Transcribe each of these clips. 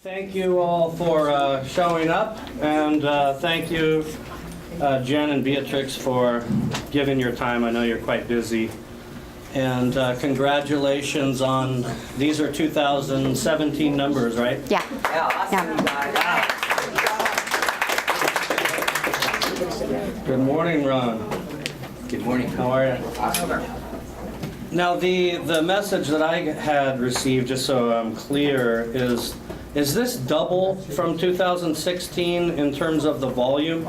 Thank you all for showing up, and thank you, Jen and Beatrix, for giving your time. I know you're quite busy. And congratulations on, these are 2017 numbers, right? Yeah. Yeah, awesome, you guys. Good morning, Ron. Good morning. How are you? Awesome. Now, the message that I had received, just so I'm clear, is this double from 2016 in terms of the volume?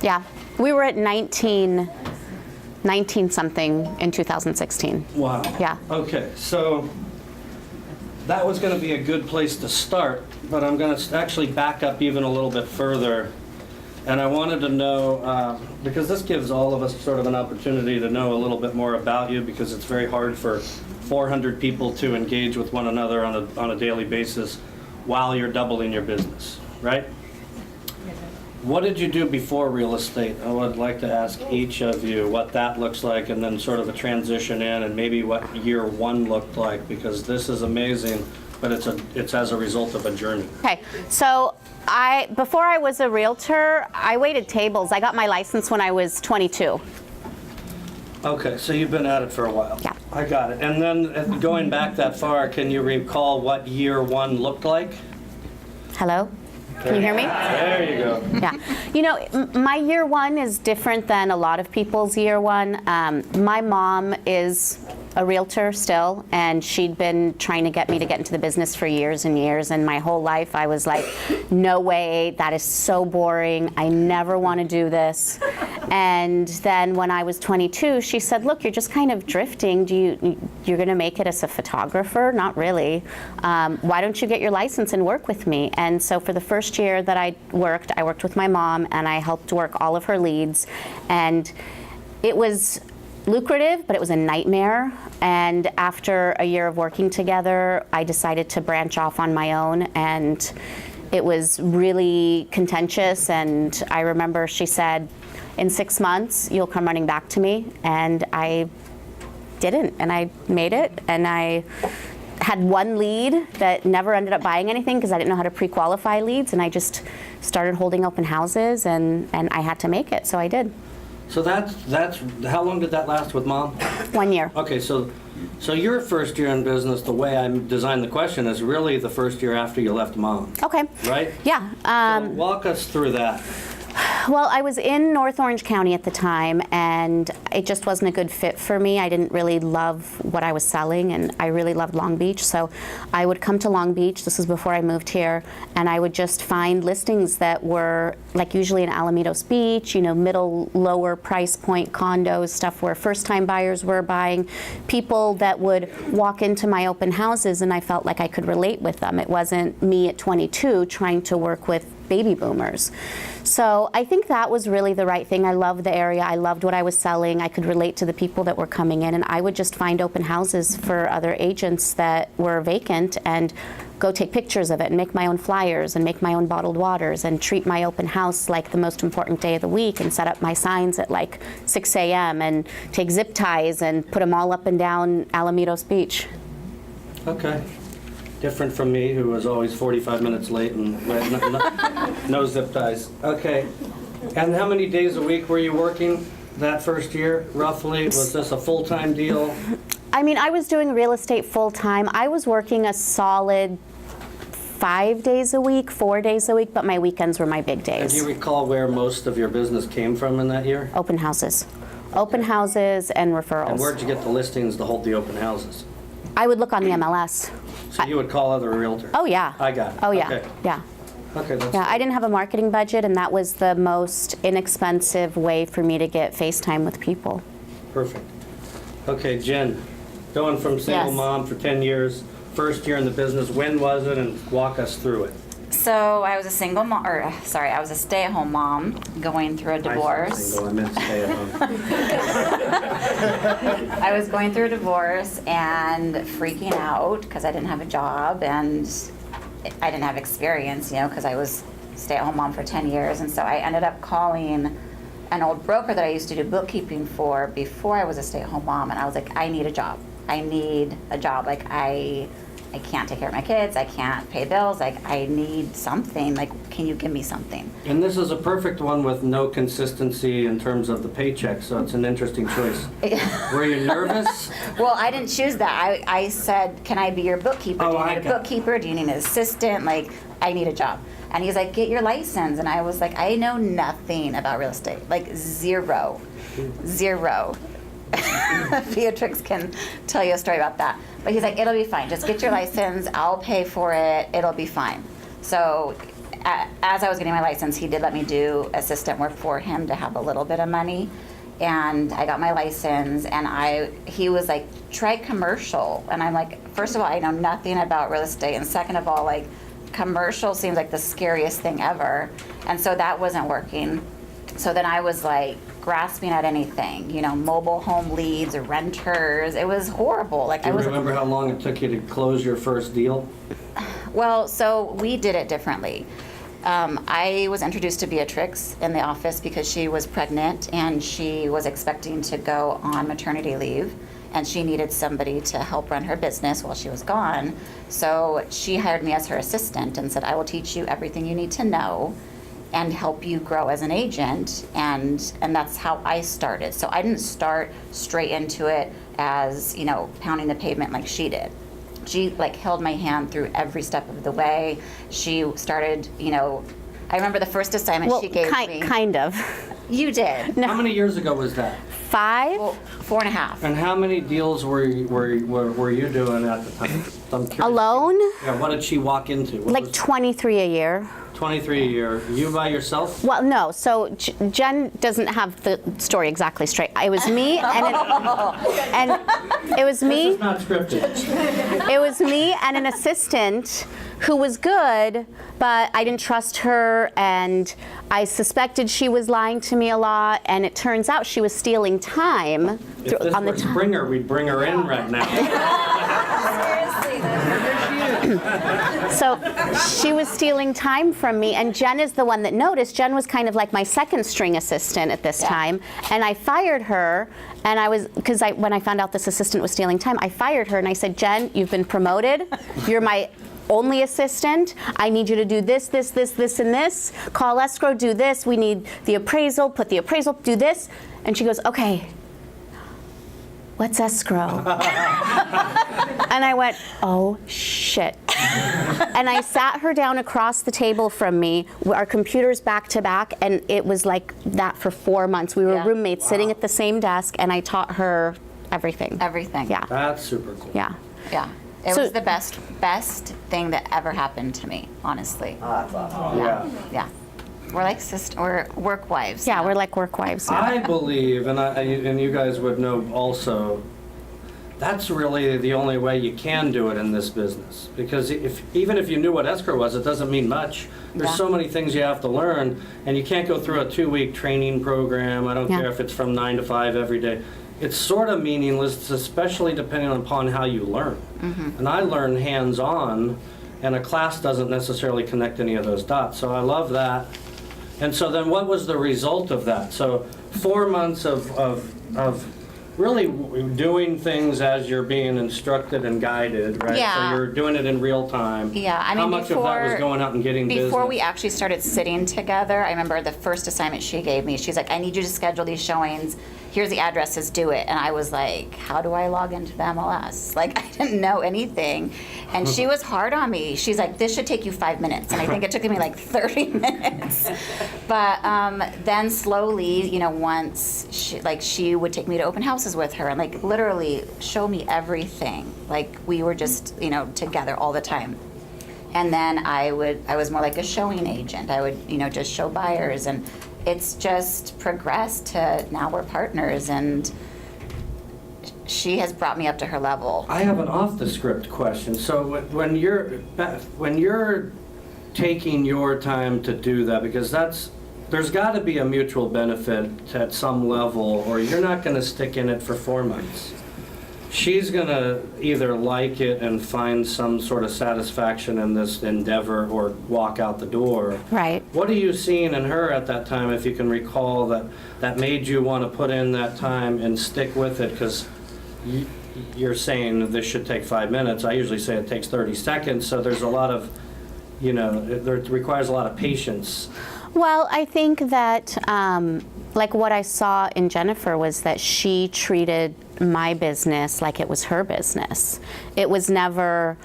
Yeah. We were at 19 something in 2016. Wow. Yeah. Okay, so that was going to be a good place to start, but I'm going to actually back up even a little bit further. And I wanted to know, because this gives all of us sort of an opportunity to know a little bit more about you, because it's very hard for 400 people to engage with one another on a daily basis while you're doubling your business, right? What did you do before real estate? I would like to ask each of you what that looks like, and then sort of a transition in, and maybe what year one looked like, because this is amazing, but it's as a result of a journey. Okay. So before I was a realtor, I waited tables. I got my license when I was 22. Okay, so you've been at it for a while. Yeah. I got it. And then going back that far, can you recall what year one looked like? Hello? Can you hear me? There you go. Yeah. You know, my year one is different than a lot of people's year one. My mom is a realtor still, and she'd been trying to get me to get into the business for years and years, and my whole life I was like, no way, that is so boring, I never want to do this. And then when I was 22, she said, look, you're just kind of drifting. You're going to make it as a photographer? Not really. Why don't you get your license and work with me? And so for the first year that I worked with my mom, and I helped work all of her leads. And it was lucrative, but it was a nightmare. And after a year of working together, I decided to branch off on my own, and it was really contentious. And I remember she said, in 6 months, you'll come running back to me. And I didn't, and I made it. And I had one lead that never ended up buying anything because I didn't know how to pre-qualify leads, and I just started holding open houses, and I had to make it, so I did. So that's how long did that last with Mom? 1 year. Okay, so your first year in business, the way I designed the question, is really the first year after you left Mom, Okay. right? Yeah. So walk us through that. Well, I was in North Orange County at the time, and it just wasn't a good fit for me. I didn't really love what I was selling, and I really loved Long Beach. So I would come to Long Beach, this was before I moved here, and I would just find listings that were, like usually in Alamitos Beach, you know, middle, lower price point condos, stuff where first-time buyers were buying, people that would walk into my open houses, and I felt like I could relate with them. It wasn't me at 22 trying to work with baby boomers. So I think that was really the right thing. I loved the area. I loved what I was selling. I could relate to the people that were coming in, and I would just find open houses for other agents that were vacant and go take pictures of it and make my own flyers and make my own bottled waters and treat my open house like the most important day of the week and set up my signs at like 6 a.m. and take zip ties and put them all up and down Alamitos Beach. Okay. Different from me, who was always 45 minutes late and no zip ties. Okay. And how many days a week were you working that first year, roughly? Was this a full-time deal? I mean, I was doing real estate full-time. I was working a solid 5 days a week, 4 days a week, but my weekends were my big And days. do you recall where most of your business came from in that year? Open houses. Open houses and referrals. And where'd you get the listings to hold the open houses? I would look on the MLS. So you would call other realtors? Oh, yeah. I got it. Oh, yeah. Okay. Yeah. Okay, that's Yeah, I didn't have a marketing budget, and that was the most inexpensive way for me to get FaceTime with people. perfect. Okay, Jen, going from single Yes. mom for 10 years, first year in the business, when was it, and walk us through it? So I was a single mom, I was a stay-at-home mom going through a I said divorce. single, I meant stay at home. I was going through a divorce and freaking out because I didn't have a job and I didn't have experience, you know, because I was stay-at-home mom for 10 years. And so I ended up calling an old broker that I used to do bookkeeping for before I was a stay-at-home mom. And I was like, I need a job. I need a job. Like, I I can't take care of my kids, I can't pay bills, like, I need something, like, can you give me something? And this is a perfect one with no consistency in terms of the paycheck, so it's an interesting choice. Were you nervous? Well, I didn't choose that. I said, can I be your bookkeeper? Oh, Do you I need a got it. bookkeeper? Do you need an assistant? Like, I need a job. And he's like, get your license. And I was like, I know nothing about real estate, like zero. Beatrix can tell you a story about that. But he's like, it'll be fine. Just get your license. I'll pay for it. It'll be fine. So as I was getting my license, he did let me do assistant work for him to have a little bit of money. And I got my license, and he was like, try commercial. And I'm like, first of all, I know nothing about real estate. And second of all, like, commercial seems like the scariest thing ever. And so that wasn't working. So then I was like grasping at anything, you know, mobile home leads or renters. It was horrible. Like, Do you remember how long it took you to close your first deal? Well, so we did it differently. I was introduced to Beatrix in the office because she was pregnant and she was expecting to go on maternity leave, and she needed somebody to help run her business while she was gone. So she hired me as her assistant and said, I will teach you everything you need to know and help you grow as an agent. And that's how I started. So I didn't start straight into it as, you know, pounding the pavement like she did. She like held my hand through every step of the way. She started, you know, I remember the first assignment Well, she gave me. kind of. You did. How many years ago was that? 5? Well, 4.5. And how many deals were you doing at the time? I'm curious. Alone? Yeah, what did she walk into? What Like was 23 a year. 23 a year. You by yourself? Well, no. So Jen doesn't have the story exactly straight. It was me, and it was This me. is not scripted. It was me and an assistant who was good, but I didn't trust her, and I suspected she was lying to me a lot. And it turns out she was stealing time If this on the were time. Springer, we'd bring her in right now. So she was stealing time from me, and Jen is the one that noticed. Jen was kind of like my second string assistant at this time, and I fired her. And when I found out this assistant was stealing time, I fired her and I said, Jen, you've been promoted. You're my only assistant. I need you to do this, this, this, this, and this. Call escrow, do this. We need the appraisal, put the appraisal, do this. And she goes, okay. What's escrow? And I went, oh, shit. And I sat her down across the table from me, our computers back to back, and it was like that for 4 months. We were roommates sitting at the same desk, and I taught her everything. Everything. Yeah. That's super cool. Yeah. Yeah. It So- was the best thing that ever happened to me, honestly. Yeah. Yeah. We're like we're work wives. Yeah, now. we're like work wives now. I believe, and you guys would know also, that's really the only way you can do it in this business. Because even if you knew what escrow was, it doesn't mean much. There's Yeah. so many things you have to learn, and you can't go through a 2-week training program. I don't Yeah. care if it's from 9 to 5 every day. It's sort of meaningless, especially depending upon how you learn. And I learn hands-on, and a class doesn't necessarily connect any of those dots. So I love that. And so then what was the result of that? So 4 months of really doing things as you're being instructed and guided, right? Yeah. So you're doing it in real time. Yeah, I mean, how much of that was going out and getting business? Before we actually started sitting together, I remember the first assignment she gave me, she's like, I need you to schedule these showings. Here's the addresses, do it. And I was like, how do I log into the MLS? Like, I didn't know anything. And she was hard on me. She's like, this should take you 5 minutes. And I think it took me like 30 minutes. But then slowly, you know, once she would take me to open houses with her and like literally show me everything. Like we were just, you know, together all the time. And then I was more like a showing agent. I would, you know, just show buyers, and it's just progressed to now we're partners, and she has brought me up to her level. I have an off-the-script question. So when you're taking your time to do that, because there's got to be a mutual benefit at some level, or you're not going to stick in it for 4 months. She's going to either like it and find some sort of satisfaction in this endeavor or walk out the door. Right. What are you seeing in her at that time, if you can recall, that made you want to put in that time and stick with it? Because you're saying this should take 5 minutes. I usually say it takes 30 seconds, so there's a lot of, it requires a lot of patience. Well, I think that, like what I saw in Jennifer was that she treated my business like it was her business. It was never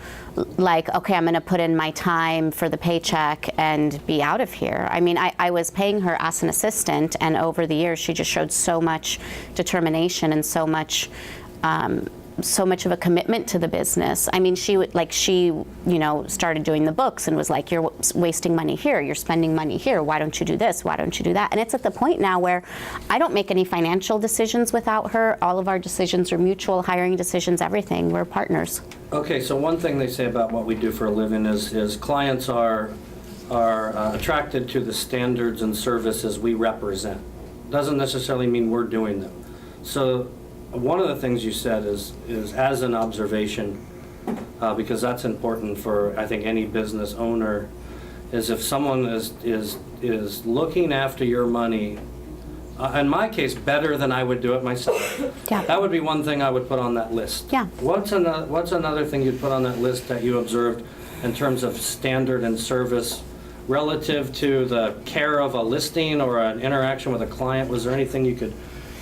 like, okay, I'm going to put in my time for the paycheck and be out of here. I mean, I was paying her as an assistant, and over the years, she just showed so much determination and so much of a commitment to the business. I mean, she started doing the books and was like, you're wasting money here, you're spending money here, why don't you do this, why don't you do that? And it's at the point now where I don't make any financial decisions without her. All of our decisions are mutual, hiring decisions, everything. We're partners. Okay, so one thing they say about what we do for a living is clients are attracted to the standards and services we represent. Doesn't necessarily mean we're doing them. So one of the things you said is as an observation, because that's important for, I think, any business owner, is if someone is looking after your money, in my case, better than I would do it myself. Yeah. That would be one thing I would put on that list. Yeah. What's another thing you'd put on that list that you observed in terms of standard and service relative to the care of a listing or an interaction with a client? Was there anything you could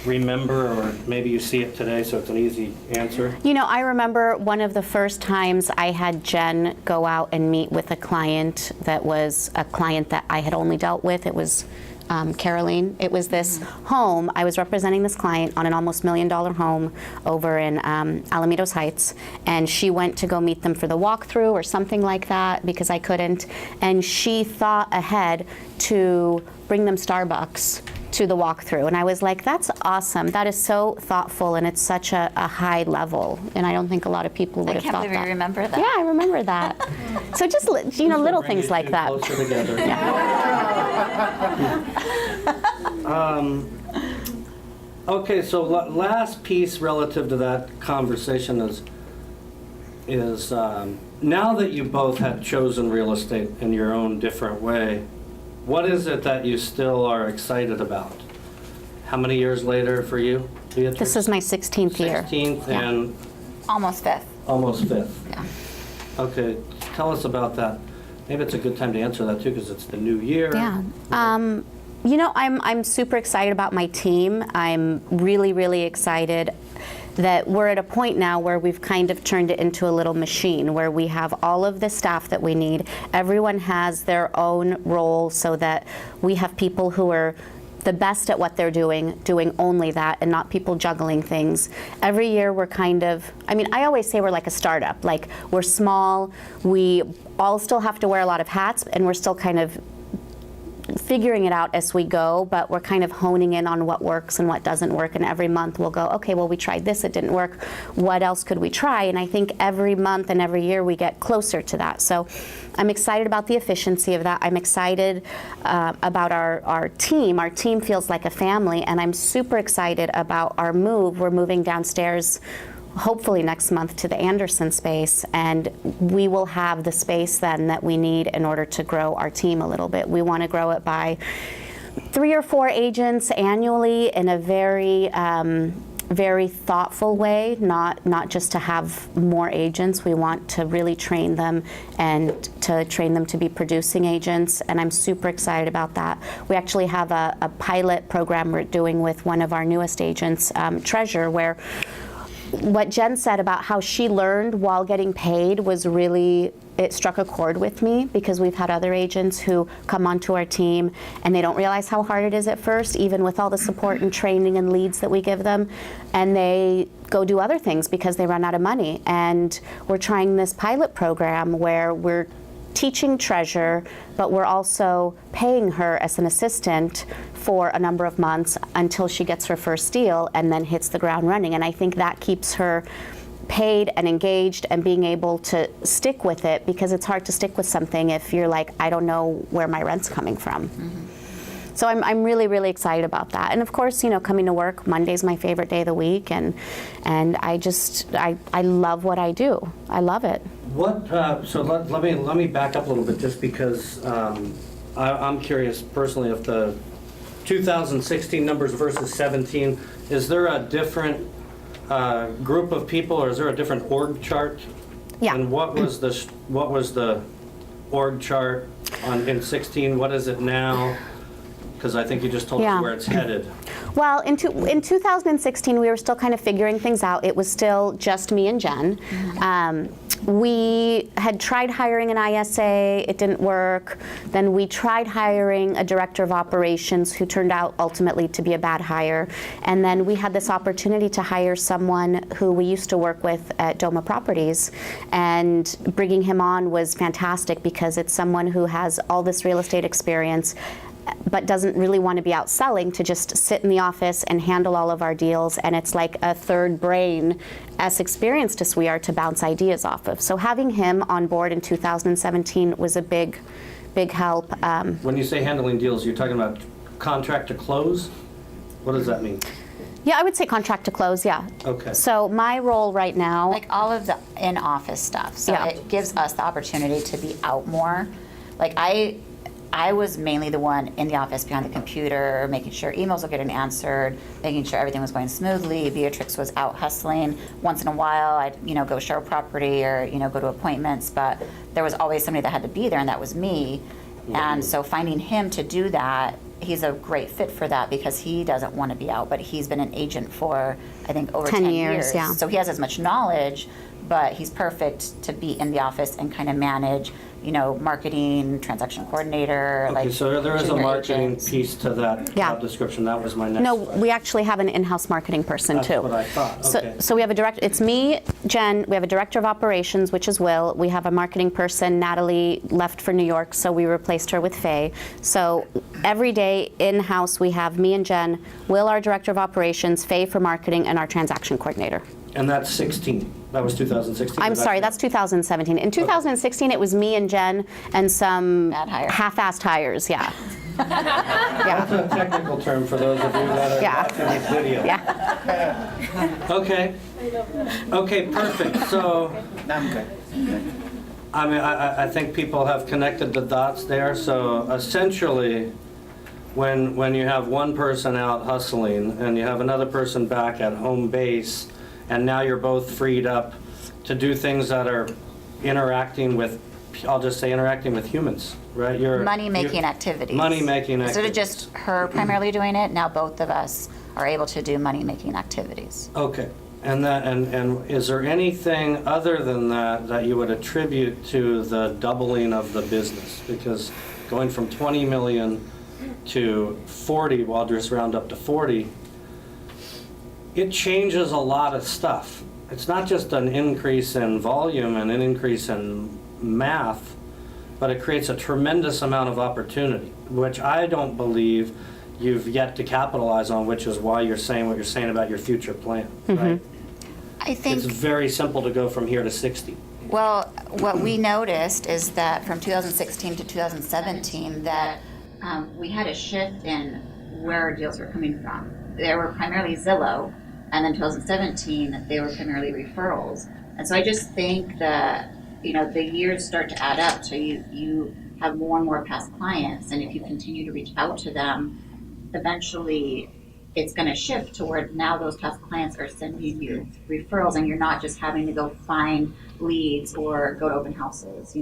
remember, or maybe you see it today, so it's an easy answer? I remember one of the first times I had Jen go out and meet with a client that was a client that I had only dealt with. It was Caroline. It was this home. I was representing this client on an almost $1 million home over in Alamitos Heights, and she went to go meet them for the walkthrough or something like that because I couldn't, and she thought ahead to bring them Starbucks to the walkthrough, and I was like, that's awesome. That is so thoughtful, and it's such a high level, and I don't think a lot lot would have thought that. I can't believe you remember that. Yeah, I remember that. So just little Bring things you like two that. Closer together. Okay, so last piece relative to that conversation is now that you both have chosen real estate in your own different way, what is it that you still are excited about? How many years later for you, Beatrice? This is my 16th year. 16th Yeah. and Almost 5th. almost 5th. Yeah. Okay, tell us about that. Maybe it's a good time to answer that too, because it's the new year. Yeah. I'm super excited about my team. I'm really, really excited that we're at a point now where we've kind of turned it into a little machine where we have all of the staff that we need. Everyone has their own role so that we have people who are the best at what they're doing only that, and not people juggling things. Every year we're I always say we're like a startup. Like, we're small, we all still have to wear a lot of hats, and we're still kind of figuring it out as we go, but we're kind of honing in on what works and what doesn't work, and every month we'll go, okay, well, we tried this, it didn't work, what else could we try? And I think every month and every year we get closer to that. So I'm excited about the efficiency of that. I'm excited about our team. Our team feels like a family, and I'm super excited about our move. We're moving downstairs hopefully next month to the Anderson space, and we will have the space then that we need in order to grow our team a little bit. We want to grow it by 3 or 4 agents annually in a very very thoughtful way, not just to have more agents. We want to really train them and to train them to be producing agents, and I'm super excited about that. We actually have a pilot program we're doing with one of our newest agents, Treasure, where what Jen said about how she learned while getting paid was really, it struck a chord with me, because we've had other agents who come onto our team and they don't realize how hard it is at first, even with all the support and training and leads that we give them, and they go do other things because they run out of money. And we're trying this pilot program where we're teaching Treasure, but we're also paying her as an assistant for a number of months until she gets her first deal and then hits the ground running. And I think that keeps her paid and engaged and being able to stick with it, because it's hard to stick with something if you're like, I don't know where my rent's coming from. Mm-hmm. So I'm really, really excited about that. And of course, coming to work, Monday's my favorite day of the week, and I love what I do. I love it. So let me back up a little bit, just because I'm curious personally if the 2016 numbers versus 17, is there a different group of people, or is there a different org chart? Yeah. And what was the org chart in 16? What is it now? Because I think you just told Yeah. us where it's headed. Well, in 2016, we were still kind of figuring things out. It was still just me and Jen. We had tried hiring an ISA, it didn't work. Then we tried hiring a director of operations who turned out ultimately to be a bad hire. And then we had this opportunity to hire someone who we used to work with at Doma Properties. And bringing him on was fantastic because it's someone who has all this real estate experience, but doesn't really want to be out selling, to just sit in the office and handle all of our deals. And it's like a third brain, as experienced as we are, to bounce ideas off of. So having him on board in 2017 was a big help. When you say handling deals, you're talking about contract to close? What does that mean? Yeah, I would say contract to close, yeah. Okay. So my role right now, Like all of the in-office stuff. So Yeah. it gives us the opportunity to be out more. Like I was mainly the one in the office behind the computer, making sure emails were getting answered, making sure everything was going smoothly. Beatrix was out hustling. Once in a while, I'd go show property or go to appointments, but there was always somebody that had to be there, and that was me. And so finding him to do that, he's a great fit for that because he doesn't want to be out, but he's been an agent for I think over 10 10 years, yeah. So he has as much knowledge, but he's perfect to be in the office and kind of manage marketing, transaction coordinator. Okay, so there is a junior marketing agents. piece to that Yeah. job description. That was my next no, question. we actually have an in-house marketing person That's too. what I thought. Okay. So we have a director, it's me, Jen, we have a director of operations, which is Will. We have a marketing person, Natalie left for New York, so we replaced her with Faye. So every day in-house we have me and Jen, Will our director of operations, Faye for marketing, and our transaction coordinator. And that's 16. That was 2016. I'm sorry, that's 2017. In 2016, it was me and Jen and some Bad hire. half-assed hires, yeah. That's a technical term for those of you that are Yeah. watching this video. Yeah. Okay. Okay, perfect. So, I'm good. I mean, I think people have connected the dots there. So essentially, when you have one person out hustling and you have another person back at home base, and now you're both freed up to do things that are interacting with, I'll just say interacting with humans, right? Money-making activities. Money-making Instead of activities. just her primarily doing it, now both of us are able to do money-making activities. Okay. And is there anything other than that you would attribute to the doubling of the business? Because going from 20 million to 40, well, I'll just round up to 40, it changes a lot of stuff. It's not just an increase in volume and an increase in math, but it creates a tremendous amount of opportunity, which I don't believe you've yet to capitalize on, which is why you're saying what you're saying about your future plan, right? I think. It's very simple to go from here to 60. Well, what we noticed is that from 2016 to 2017, that we had a shift in where our deals were coming from. They were primarily Zillow, and then 2017, they were primarily referrals. And so I just think that, the years start to add up, so you have more and more past clients, and if you continue to reach out to them, eventually it's going to shift to where now those past clients are sending you referrals, and you're not just having to go find leads or go to open houses,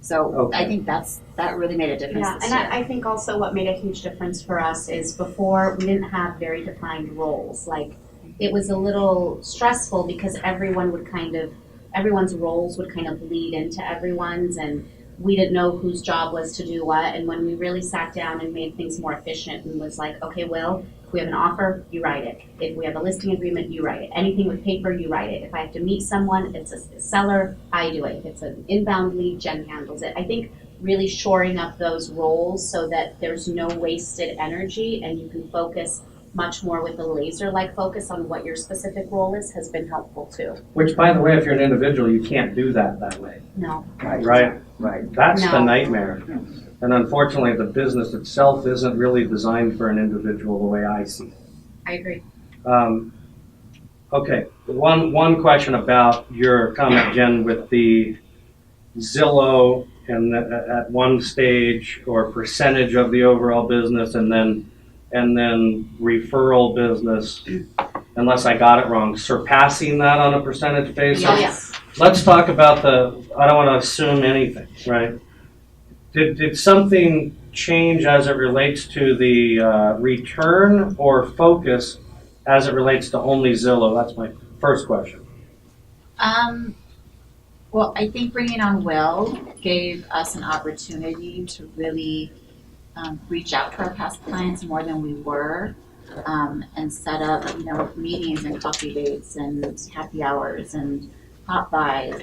So Okay. I think that really made a difference Yeah, this and year. I think also what made a huge difference for us is before we didn't have very defined roles. Like, it was a little stressful because everyone's roles would kind of bleed into everyone's, and we didn't know whose job was to do what. And when we really sat down and made things more efficient and was like, okay, Will, if we have an offer, you write it. If we have a listing agreement, you write it. Anything with paper, you write it. If I have to meet someone, it's a seller, I do it. If it's an inbound lead, Jen handles it. I think really shoring up those roles so that there's no wasted energy and you can focus much more with a laser-like focus on what your specific role is has been helpful too. Which, by the way, if you're an individual, you can't do that way. No. Right? Right. That's the No. nightmare. And unfortunately, the business itself isn't really designed for an individual the way I see it. I agree. Okay, one question about your comment, Jen, with the Zillow and at one stage or percentage of the overall business and then referral business. unless I got it wrong, surpassing that on a percentage basis? Yes. Let's talk about I don't want to assume anything, right? Did something change as it relates to the return or focus as it relates to only Zillow? That's my first question. Well, I think bringing on Will gave us an opportunity to really reach out to our past clients more than we were, and set up, meetings and coffee dates and happy hours and pop buys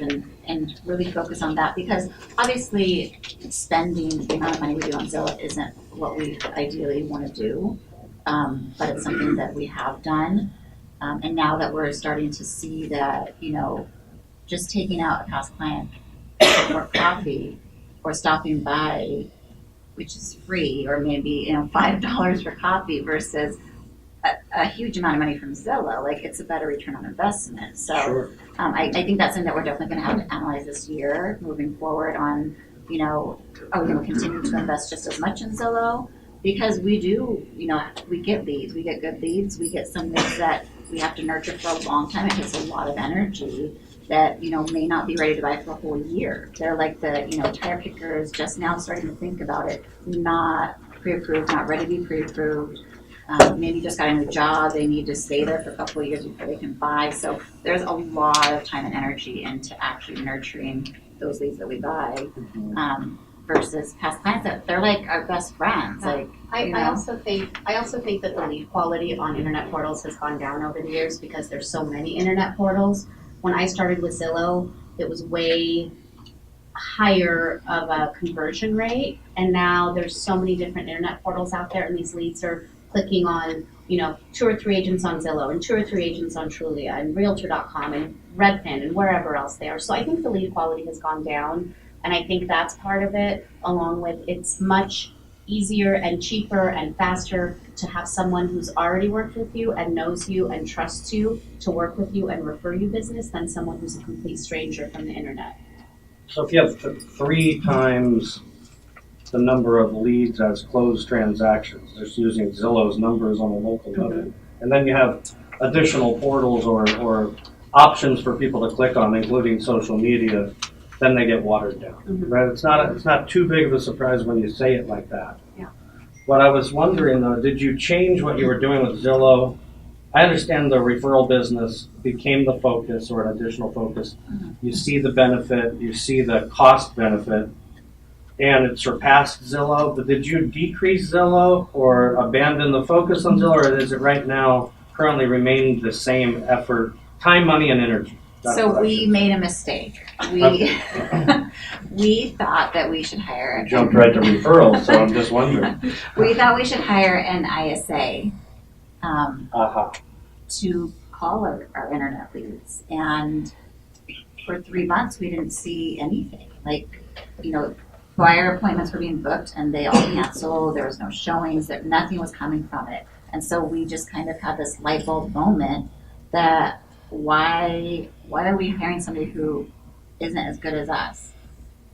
and really focus on that, because obviously spending the amount of money we do on Zillow isn't what we ideally want to do, but it's something that we have done, and now that we're starting to see that, just taking out a past client for coffee or stopping by, which is free, or maybe $5 for coffee versus a huge amount of money from Zillow, like it's a better return on investment. So Sure. I think that's something that we're definitely going to have to analyze this year, moving forward on, are we going to continue to invest just as much in Zillow? Because we do, we get leads, we get good leads, we get some leads that we have to nurture for a long time. It takes a lot of energy that, may not be ready to buy for a whole year. They're like the, tire kickers just now starting to think about it, not pre-approved, not ready to be pre-approved. Maybe just got a new job, they need to stay there for a couple of years before they can buy. So there's a lot of time and energy into actually nurturing those leads that we buy, versus past clients that they're like our best friends. Like, I also think that the lead quality on internet portals has gone down over the years because there's so many internet portals. When I started with Zillow, it was way higher of a conversion rate, and now there's so many different internet portals out there, and these leads are clicking on, 2 or 3 agents on Zillow and 2 or 3 agents on Trulia and Realtor.com and Redfin and wherever else they are. So I think the lead quality has gone down, and I think that's part of it, along with it's much easier and cheaper and faster to have someone who's already worked with you and knows you and trusts you to work with you and refer you business than someone who's a complete stranger from the internet. So if you have 3 times the number of leads as closed transactions, just using Zillow's numbers on a local level, and then you have additional portals or options for people to click on, including social media, then they get watered down, right? It's not too big of a surprise when you say it like that. Yeah. What I was wondering though, did you change what you were doing with Zillow? I understand the referral business became the focus or an additional focus. You see the benefit, you see the cost benefit, and it surpassed Zillow, but did you decrease Zillow or abandon the focus on Zillow, or is it right now currently remaining the same effort, time, money, and energy? so we made a mistake. We thought that we should hire. Jumped right to referrals, so I'm just wondering. We thought we should hire an ISA Aha. to call our internet leads, and for 3 months we didn't see anything. Like, buyer appointments were being booked and they all canceled. There was no showings, that nothing was coming from it. And so we just kind of had this light bulb moment that why are we hiring somebody who isn't as good as us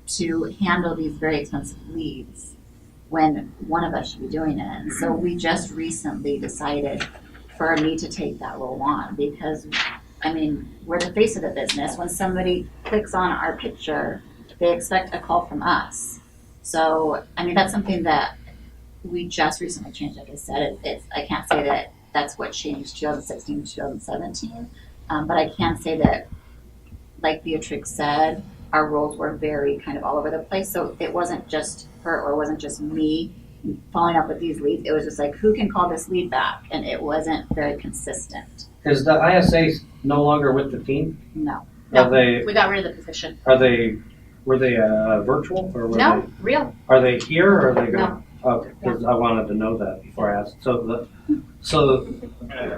to handle these very expensive leads when one of us should be doing it? And so we just recently decided for me to take that role on, because we're the face of the business. When somebody clicks on our picture, they expect a call from us. So that's something that we just recently changed. Like I said, I can't say that that's what changed 2016 to 2017, but I can say that, like Beatrix said, our roles were very kind of all over the place. So it wasn't just her, or it wasn't just me following up with these leads. It was just like, who can call this lead back? And it wasn't very consistent. Is the ISA no longer with the team? No. Are they? We got rid of the position. Were they virtual or were No, they? real. Are they here or are they going? No. Okay, because I wanted to know that before I asked. So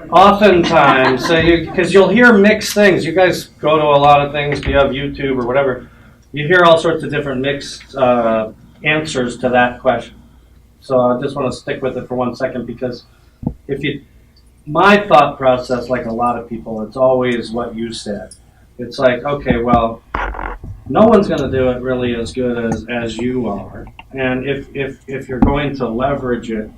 oftentimes, because you'll hear mixed things. You guys go to a lot of things. You have YouTube or whatever. You hear all sorts of different mixed answers to that question. So I just want to stick with it for 1 second, because my thought process, like a lot of people, it's always what you said. It's like, okay, well, no one's going to do it really as good as you are. And if you're going to leverage it,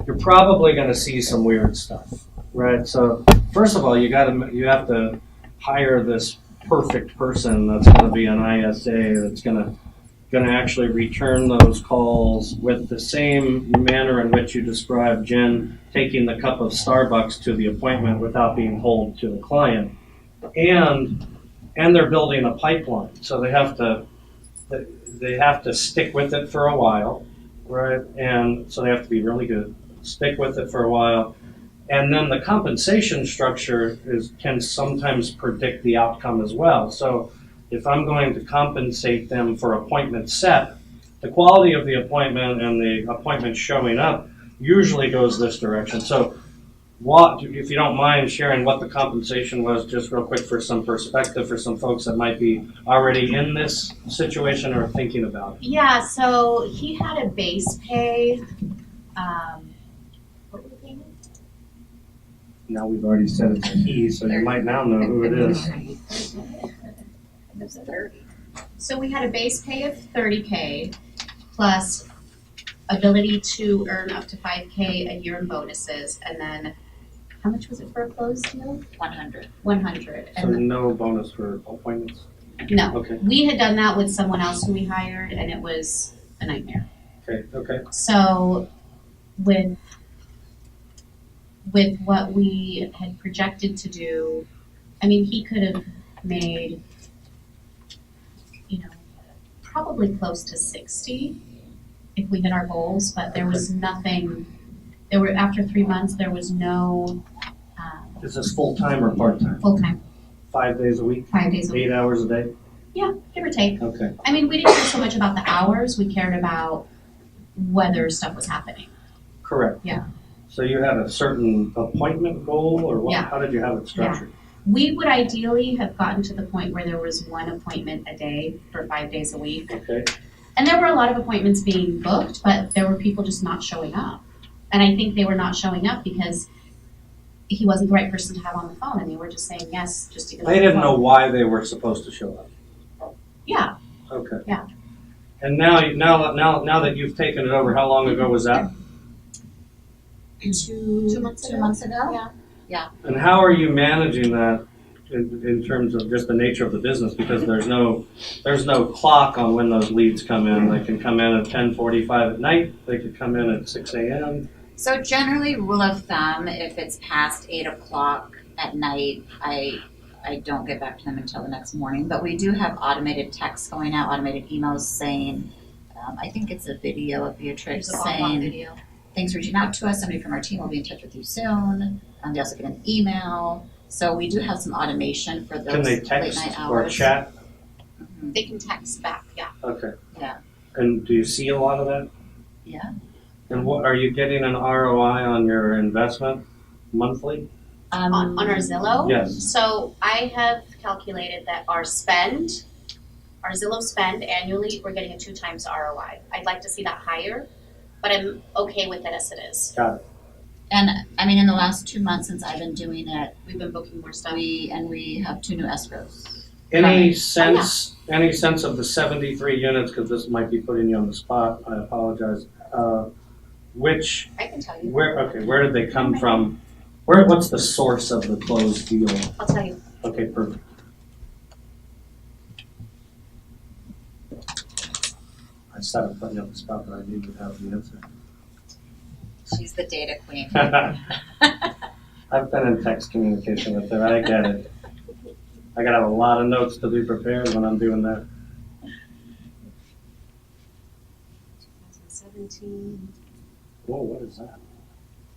you're probably going to see some weird stuff. Right, so first of all, you have to hire this perfect person that's gonna be an ISA, that's gonna actually return those calls with the same manner in which you described Jen taking the cup of Starbucks to the appointment without being told to the client. And they're building a pipeline, so they have to stick with it for a while, right? And so they have to be really good, stick with it for a while. And then the compensation structure can sometimes predict the outcome as well. So if I'm going to compensate them for appointment set, the quality of the appointment and the appointment showing up usually goes this direction. So if you don't mind sharing what the compensation was, just real quick for some perspective for some folks that might be already in this situation or thinking about it. Yeah, so he had a base pay, what were the payments? Now we've already said it's a he, so you might now know who it is. It was 30. So we had a base pay of $30K plus ability to earn up to $5K a year in bonuses, and then how much was it for a closed deal? 100. 100. So And no bonus for appointments? no, Okay, we had done that with someone else who we hired, and it was a nightmare. okay. So with what we had projected to do, I mean, he could have made, probably close to 60 if we hit our goals, but there was nothing, after 3 months, there was no Is this full-time or part-time? full-time, 5 days a week? 5 days a week. 8 hours a day? Yeah, give or take. Okay, I mean, we didn't care so much about the hours, we cared about whether stuff was happening. correct. Yeah. So you had a certain appointment goal, or what? Yeah. How did you have it structured? We would ideally have gotten to the point where there was one appointment a day for 5 days a week. Okay, And there were a lot of appointments being booked, but there were people just not showing up. And I think they were not showing up because he wasn't the right person to have on the phone, and they were just saying yes just to get on they the didn't know phone. why they were supposed to show up. Yeah, Okay. Yeah. And now that you've taken it over, how long ago was that? 2 months ago. 2 months ago? Yeah. And how are you managing that in terms of just the nature of the business? Because there's no clock on when those leads come in. They can come in at 10:45 at night. They could come in at 6 a.m. So generally, rule of thumb, if it's past 8 o'clock at night, I don't get back to them until the next morning. But we do have automated texts going out, automated emails saying, I think it's a video of Beatrix There's a long saying, video. thanks for reaching out to us. Somebody from our team will be in touch with you soon. They also get an email. So we do have some automation for those Can they late text night or hours. chat? They can text back, yeah. Okay. Yeah. And do you see a lot of that? Yeah. And what are you getting an ROI on your investment monthly? On our Zillow? Yes. So I have calculated that our Zillow spend annually, we're getting a 2 times ROI. I'd like to see that higher, but I'm okay with it as it is. Got it. And I mean, in the last 2 months since I've been doing it, We've been booking more stuff. we have 2 new escrows. Any sense of the 73 units, because this might be putting you on the spot, I apologize. Which, I can tell you. where did they come from? What's the source of the closed deal? I'll tell you. Okay, perfect. I started putting you on the spot, but I knew you'd have the answer. She's the data queen. I've been in text communication with her, I get it. I gotta have a lot of notes to be prepared when I'm doing that. 2017. Whoa, what is that?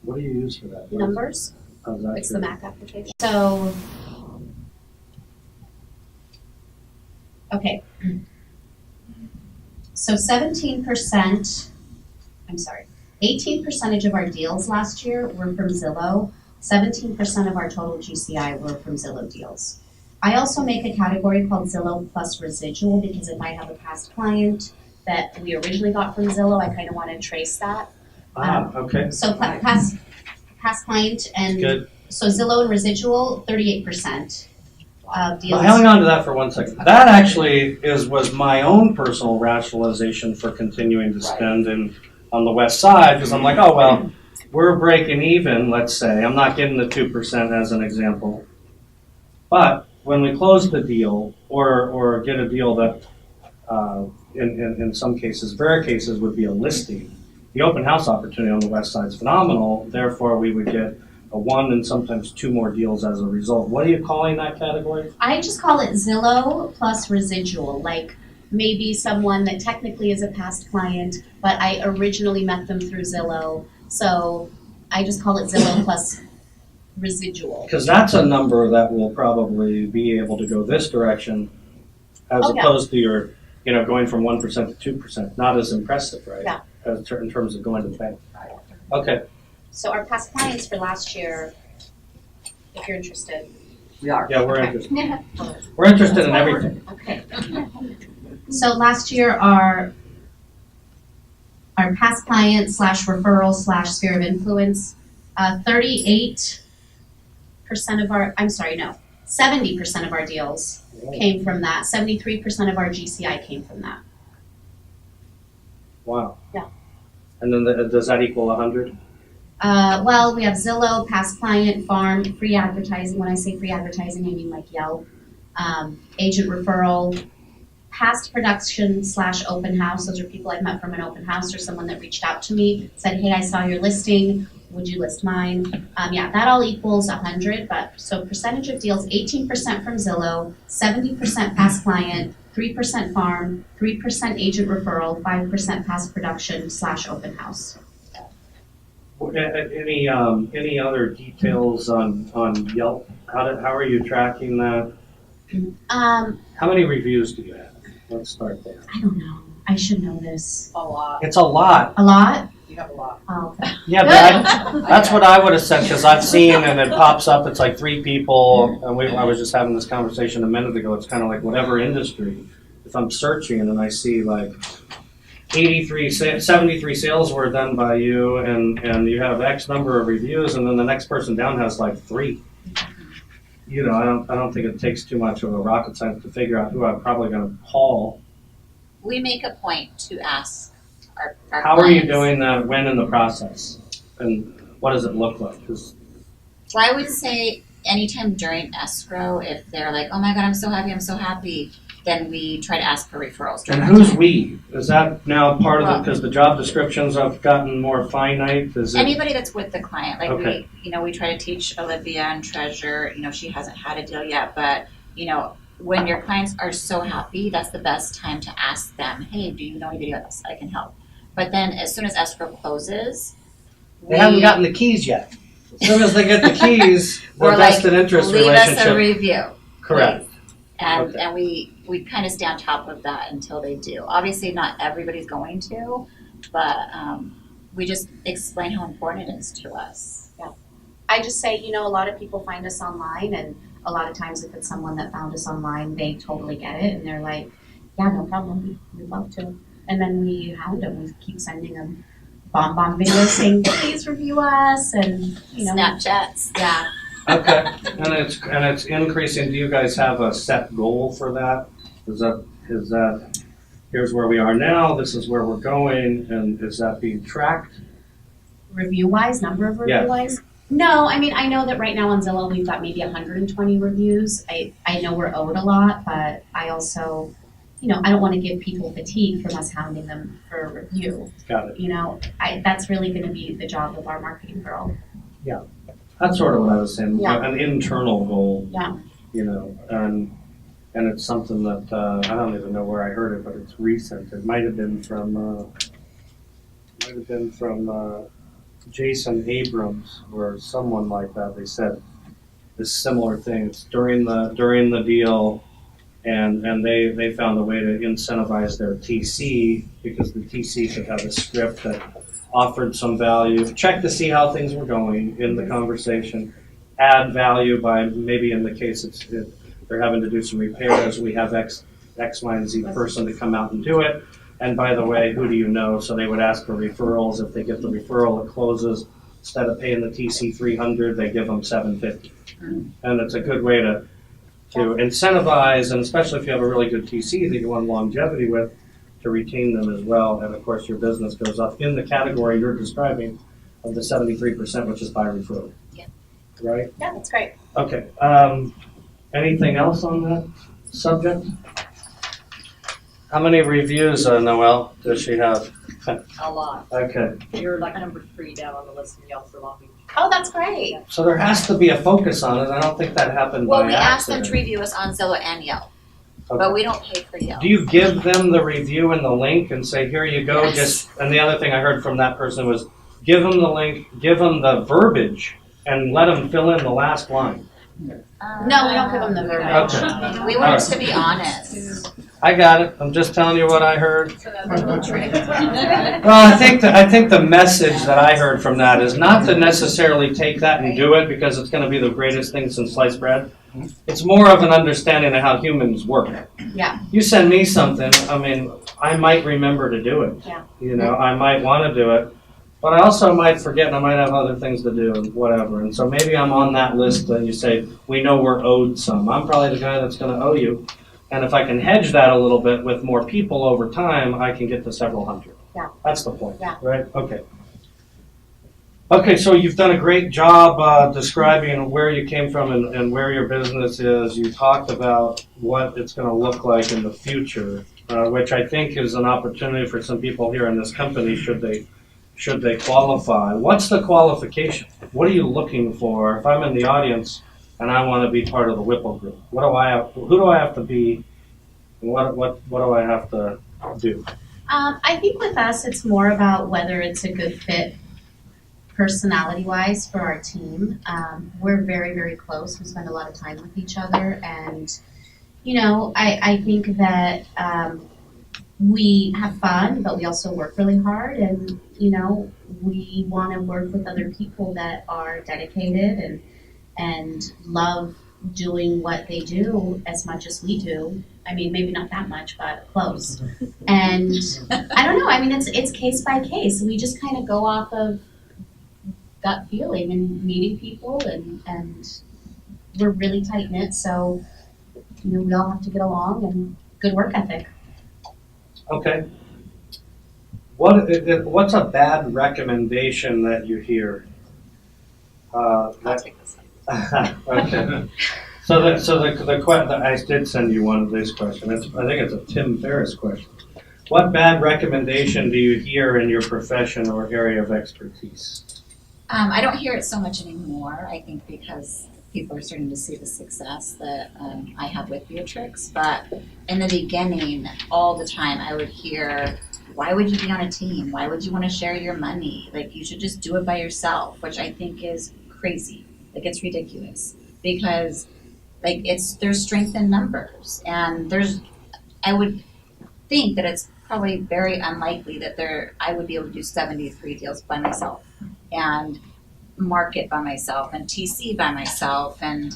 What do you use for that? What is it? Numbers. How's that It's the do? Mac application. So, okay. So 18% of our deals last year were from Zillow. 17% of our total GCI were from Zillow deals. I also make a category called Zillow plus residual because if I have a past client that we originally got from Zillow, I kind of want to trace that. Okay, So past client and good. so Zillow and residual, 38% of deals. Well, hang on to that for 1 second. That actually was my own personal rationalization for continuing to spend on the west side, because I'm like, oh, well, we're breaking even, let's say, I'm not giving the 2% as an example, but when we close the deal or get a deal that in some cases, rare cases would be a listing, the open house opportunity on the west side is phenomenal, therefore we would get a 1 and sometimes 2 more deals as a result. What are you calling that category? I just call it Zillow plus residual, like maybe someone that technically is a past client, but I originally met them through Zillow. So I just call it Zillow plus residual. Because that's a number that will probably be able to go this direction as Oh, yeah. opposed to your, going from 1% to 2%. Not as impressive, right? Yeah. In terms of going to the bank. Okay. So our past clients for last year, if you're interested. We are. Yeah, we're Okay. interested. We're interested in everything. Okay. So last year, our past client / referral / sphere of influence, 38% of our, 70% of our deals came from that. 73% of our GCI came from that. Wow. Yeah. And then does that equal 100? Well, we have Zillow, past client, farm, free advertising. When I say free advertising, I mean like Yelp, agent referral, past production / open house. Those are people I've met from an open house or someone that reached out to me, said, hey, I saw your listing. Would you list mine? Yeah, that all equals 100. But so percentage of deals, 18% from Zillow, 70% past client, 3% farm, 3% agent referral, 5% past production / open house. Any other details on Yelp? How are you tracking that? How many reviews do you have? Let's start there. I don't know. I should know this. A lot. It's a lot. A lot? You have a lot. Oh, okay. Yeah, but that's what I would have said because I've seen and it pops up. It's like 3 people, and I was just having this conversation a minute ago. It's kind of like whatever industry. If I'm searching and I see like 73 sales were done by you, and you have X number of reviews, and then the next person down has like 3. I don't think it takes too much of a rocket science to figure out who I'm probably going to call. We make a point to ask our How are you clients. doing that? When in the process, and what does it look like? 'Cause So I would say anytime during escrow, if they're like, oh my God, I'm so happy, then we try to ask for referrals. during And that who's time. we? Is that now part of it because the job descriptions have gotten more finite? Is it? Anybody that's with the client, like Okay. we try to teach Olivia and Treasure, she hasn't had a deal yet, but, when your clients are so happy, that's the best time to ask them, hey, do you know anybody else I can help? But then as soon as escrow closes, They haven't gotten the keys yet. As soon as they get the keys, we're the like, vested interest leave us a relationship. review. Correct. please." And, Okay. and we kind of stay on top of that until they do. Obviously, not everybody's going to, but we just explain how important it is to us. I just say, a lot of people find us online, and a lot of times if it's someone that found us online, they totally get it, and they're like, yeah, no problem, we'd love to. And then we hound them, we keep sending them bomb videos saying, please review us, and, Snapchats. yeah. Okay, and it's increasing. Do you guys have a set goal for that? Is that here's where we are now, this is where we're going, and is that being tracked? Review-wise, number of Yeah. review-wise? No, I know that right now on Zillow, we've got maybe 120 reviews. I know we're owed a lot, but I also, I don't want to give people fatigue from us hounding them for a review. Got it. That's really going to be the job of our marketing girl. That's sort of what I was saying. Yeah. An internal goal. Yeah. And it's something that I don't even know where I heard it, but it's recent. It might have been from Jason Abrams or someone like that. They said this similar thing. It's during the deal, and they found a way to incentivize their TC because the TC could have a script that offered some value. Check to see how things were going in the conversation. Add value by maybe in the case they're having to do some repairs. We have X, Y, and Z person to come out and do it. And by the way, who do you know? So they would ask for referrals. If they get the referral, it closes. Instead of paying the TC $300, they give them $750. And it's a good way to incentivize, and especially if you have a really good TC that you want longevity with, to retain them as well. And of course, your business goes up in the category you're describing of the 73%, which is by referral. Yeah. Right? Yeah, that's great. Okay. Anything else on that subject? How many reviews, Noelle, does she have? A lot. Okay. You're like number 3 down on the list in Yelp for Long Beach. Oh, that's great. So there has to be a focus on it. I don't think that happened Well, by we asked them to accident. review us on Zillow and Yelp, Okay. but we don't pay for Yelp. Do you give them the review and the link and say, here you go? Yes. And the other thing I heard from that person was, give them the link, give them the verbiage, and let them fill in the last line. No, we don't give them the verbiage. Okay. We want us to be honest. I got it. I'm just telling you what I heard. Well, I think the message that I heard from that is not to necessarily take that and do it because it's going to be the greatest thing since sliced bread. It's more of an understanding of how humans work. Yeah. You send me something, I mean, I might remember to do it. Yeah. You know, I might want to do it, but I also might forget and I might have other things to do and whatever. And so maybe I'm on that list that you say, we know we're owed some. I'm probably the guy that's going to owe you. And if I can hedge that a little bit with more people over time, I can get to several hundred. Yeah. That's the point, Yeah. right? Okay. Okay, so you've done a great job describing where you came from and where your business is. You talked about what it's going to look like in the future, which I think is an opportunity for some people here in this company should they qualify. What's the qualification? What are you looking for? If I'm in the audience and I want to be part of the Whipple Group, who do I have to be? What do I have to do? I think with us, it's more about whether it's a good fit personality-wise for our team. We're very, very close. We spend a lot of time with each other, and I think that we have fun, but we also work really hard, and we want to work with other people that are dedicated and love doing what they do as much as we do. I mean, maybe not that much, but close. And I don't know. I mean, it's case by case. We just kind of go off of gut feeling and meeting people, and we're really tight knit. So we all have to get along and good work ethic. Okay. What's a bad recommendation that you hear? I'll take this. Okay. So the question I did send you one of these questions. I think it's a Tim Ferriss question. What bad recommendation do you hear in your profession or area of expertise? I don't hear it so much anymore, I think because people are starting to see the success that I have with Beatrix. But in the beginning, all the time, I would hear, why would you be on a team? Why would you want to share your money? Like, you should just do it by yourself, which I think is crazy. Like, it's ridiculous. Because, like, there's strength in numbers. And I would think that it's probably very unlikely that I would be able to do 73 deals by myself. And market by myself and TC by myself and,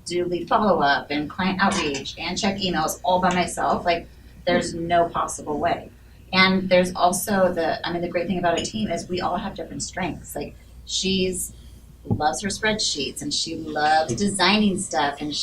do lead follow-up and client outreach and check emails all by myself. Like, there's no possible way. And there's also the great thing about a team is we all have different strengths. Like, she's loves her spreadsheets and she loves designing stuff and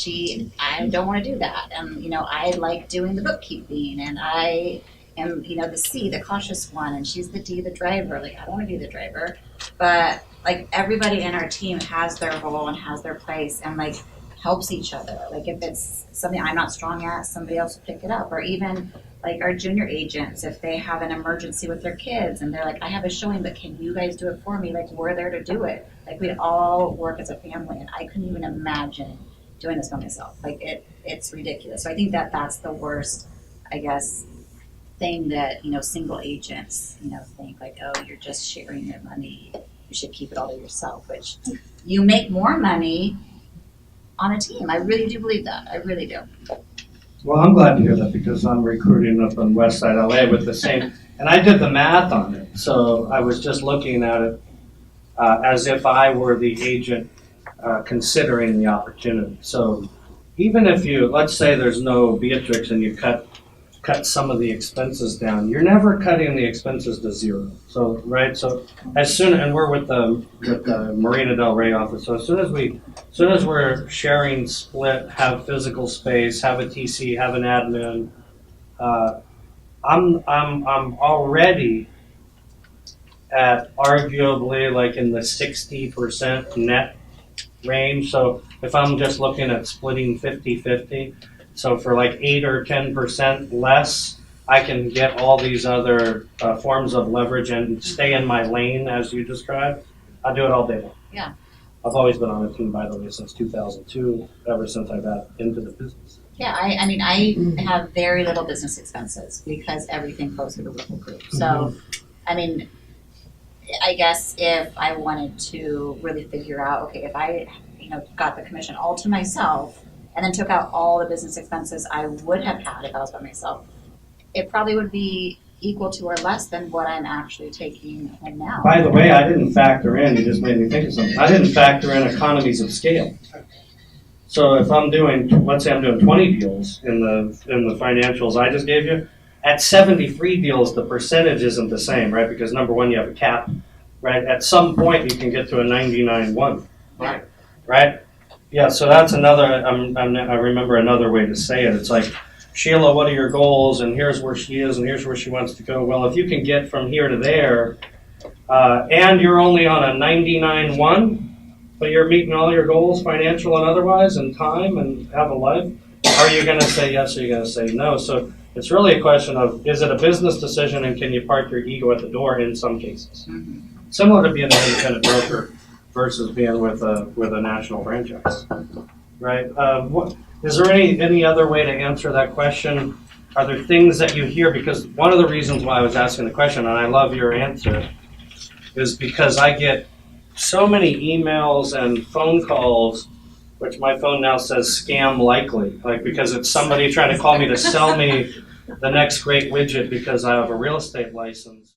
I don't want to do that. And, I like doing the bookkeeping and I am, the C, the cautious one, and she's the D, the driver. Like, I don't want to be the driver. But, like, everybody in our team has their role and has their place and, like, helps each other. Like, if it's something I'm not strong at, somebody else will pick it up. Or even, like, our junior agents, if they have an emergency with their kids and they're like, I have a showing, but can you guys do it for me? Like, we're there to do it. Like, we all work as a family, and I couldn't even imagine doing this by myself. Like, it's ridiculous. So I think that's the worst, I guess, thing that, single agents, think like, oh, you're just sharing your money. You should keep it all to yourself, which you make more money on a team. I really do believe that. I really do. Well, I'm glad to hear that because I'm recruiting up in West Side LA with the same, and I did the math on it. So I was just looking at it as if I were the agent considering the opportunity. So even if let's say there's no Beatrix and you cut some of the expenses down, you're never cutting the expenses to zero. So, right, so and we're with the Marina Del Rey office, so as soon as we're sharing, split, have physical space, have a TC, have an admin, I'm already at arguably like in the 60% net range. So if I'm just looking at splitting 50-50, so for like 8 or 10% less, I can get all these other forms of leverage and stay in my lane as you described. I do it all day long. Yeah. I've always been on a team, by the way, since 2002, ever since I got into the business. Yeah, I mean, I have very little business expenses because everything flows through the Whipple Group. So, I mean, I guess if I wanted to really figure out, okay, if I, got the commission all to myself and then took out all the business expenses I would have had if I was by myself, it probably would be equal to or less than what I'm actually taking home now. By the way, I didn't factor in, you just made me think of something. I didn't factor in economies of scale. So if I'm doing, let's say I'm doing 20 deals in the financials I just gave you, at 73 deals, the percentage isn't the same, right? Because number one, you have a cap, right? At some point, you can get to a 99.1, right? Yeah, so that's another, I remember another way to say it. It's like, Sheila, what are your goals? And here's where she is, and here's where she wants to go. Well, if you can get from here to there, and you're only on a 99.1, but you're meeting all your goals, financial and otherwise, and time, and have a life, are you going to say yes or are you going to say no? So it's really a question of, is it a business decision, and can you park your ego at the door in some cases? Mm-hmm. Similar to being an independent broker versus being with a national franchise, right? Is there any other way to answer that question? Are there things that you hear? Because one of the reasons why I was asking the question, and I love your answer, is because I get so many emails and phone calls, which my phone now says scam likely, like because it's somebody trying to call me to sell me the next great widget because I have a real estate license.